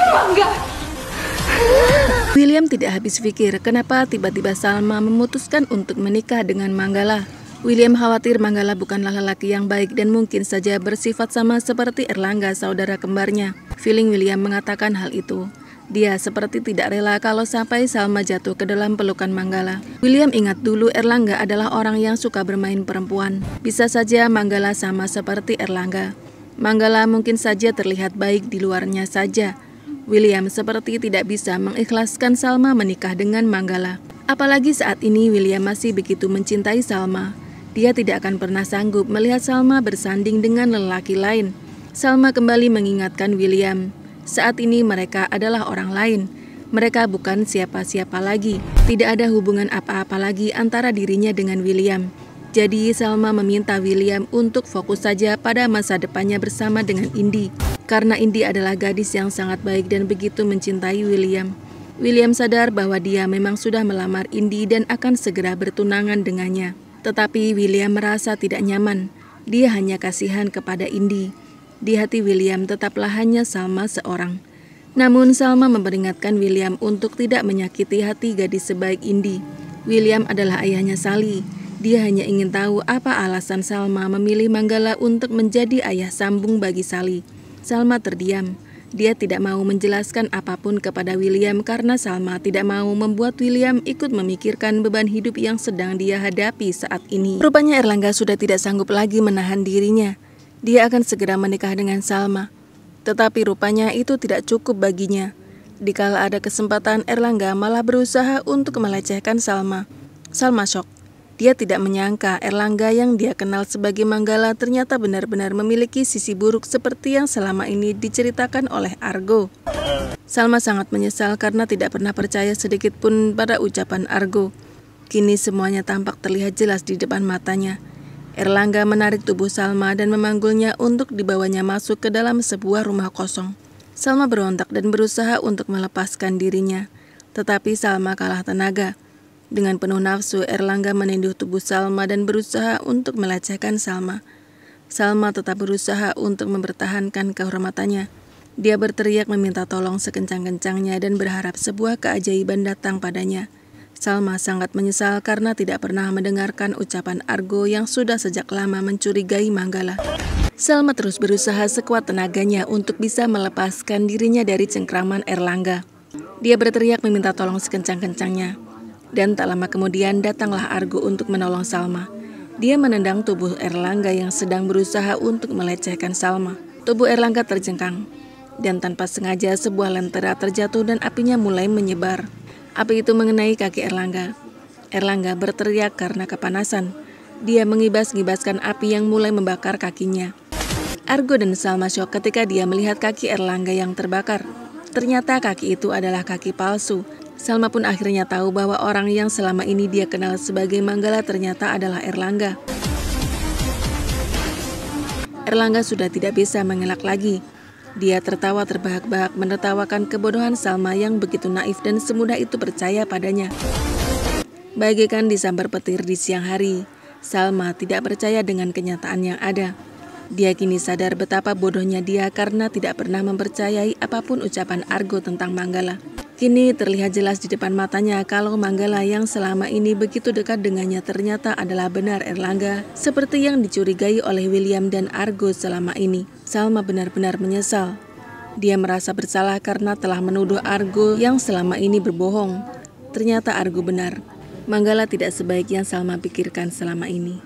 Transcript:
Enggak. William tidak habis pikir kenapa tiba-tiba Salma memutuskan untuk menikah dengan Manggala. William khawatir Manggala bukanlah lelaki yang baik dan mungkin saja bersifat sama seperti Erlangga, saudara kembarnya. Feeling William mengatakan hal itu. Dia seperti tidak rela kalau sampai Salma jatuh ke dalam pelukan Manggala. William ingat dulu Erlangga adalah orang yang suka bermain perempuan. Bisa saja Manggala sama seperti Erlangga. Manggala mungkin saja terlihat baik di luarnya saja. William seperti tidak bisa mengikhlaskan Salma menikah dengan Manggala. Apalagi saat ini William masih begitu mencintai Salma. Dia tidak akan pernah sanggup melihat Salma bersanding dengan lelaki lain. Salma kembali mengingatkan William, saat ini mereka adalah orang lain. Mereka bukan siapa-siapa lagi. Tidak ada hubungan apa-apa lagi antara dirinya dengan William. Jadi Salma meminta William untuk fokus saja pada masa depannya bersama dengan Indi. Karena Indi adalah gadis yang sangat baik dan begitu mencintai William. William sadar bahwa dia memang sudah melamar Indi dan akan segera bertunangan dengannya. Tetapi William merasa tidak nyaman. Dia hanya kasihan kepada Indi. Di hati William tetaplah hanya Salma seorang. Namun Salma memperingatkan William untuk tidak menyakiti hati gadis sebaik Indi. William adalah ayahnya Sally. Dia hanya ingin tahu apa alasan Salma memilih Manggala untuk menjadi ayah sambung bagi Sally. Salma terdiam. Dia tidak mau menjelaskan apapun kepada William karena Salma tidak mau membuat William ikut memikirkan beban hidup yang sedang dia hadapi saat ini. Rupanya Erlangga sudah tidak sanggup lagi menahan dirinya. Dia akan segera menikah dengan Salma. Tetapi rupanya itu tidak cukup baginya. Dikala ada kesempatan, Erlangga malah berusaha untuk melecehkan Salma. Salma syok. Dia tidak menyangka Erlangga yang dia kenal sebagai Manggala ternyata benar-benar memiliki sisi buruk seperti yang selama ini diceritakan oleh Argo. Salma sangat menyesal karena tidak pernah percaya sedikit pun pada ucapan Argo. Kini semuanya tampak terlihat jelas di depan matanya. Erlangga menarik tubuh Salma dan memanggulnya untuk dibawanya masuk ke dalam sebuah rumah kosong. Salma berontak dan berusaha untuk melepaskan dirinya. Tetapi Salma kalah tenaga. Dengan penuh nafsu, Erlangga menindih tubuh Salma dan berusaha untuk melecehkan Salma. Salma tetap berusaha untuk mempertahankan kehormatannya. Dia berteriak meminta tolong sekencang-kencangnya dan berharap sebuah keajaiban datang padanya. Salma sangat menyesal karena tidak pernah mendengarkan ucapan Argo yang sudah sejak lama mencurigai Manggala. Salma terus berusaha sekuat tenaganya untuk bisa melepaskan dirinya dari cengkraman Erlangga. Dia berteriak meminta tolong sekencang-kencangnya. Dan tak lama kemudian datanglah Argo untuk menolong Salma. Dia menendang tubuh Erlangga yang sedang berusaha untuk melecehkan Salma. Tubuh Erlangga terjengkang. Dan tanpa sengaja sebuah lentera terjatuh dan apinya mulai menyebar. Api itu mengenai kaki Erlangga. Erlangga berteriak karena kepanasan. Dia mengibas-ngibaskan api yang mulai membakar kakinya. Argo dan Salma syok ketika dia melihat kaki Erlangga yang terbakar. Ternyata kaki itu adalah kaki palsu. Salma pun akhirnya tahu bahwa orang yang selama ini dia kenal sebagai Manggala ternyata adalah Erlangga. Erlangga sudah tidak bisa mengelak lagi. Dia tertawa terbahak-bahak menertawakan kebodohan Salma yang begitu naif dan semudah itu percaya padanya. Bagaikan disambar petir di siang hari, Salma tidak percaya dengan kenyataan yang ada. Dia kini sadar betapa bodohnya dia karena tidak pernah mempercayai apapun ucapan Argo tentang Manggala. Kini terlihat jelas di depan matanya kalau Manggala yang selama ini begitu dekat dengannya ternyata adalah benar Erlangga, seperti yang dicurigai oleh William dan Argo selama ini. Salma benar-benar menyesal. Dia merasa bersalah karena telah menuduh Argo yang selama ini berbohong. Ternyata Argo benar. Manggala tidak sebaik yang Salma pikirkan selama ini.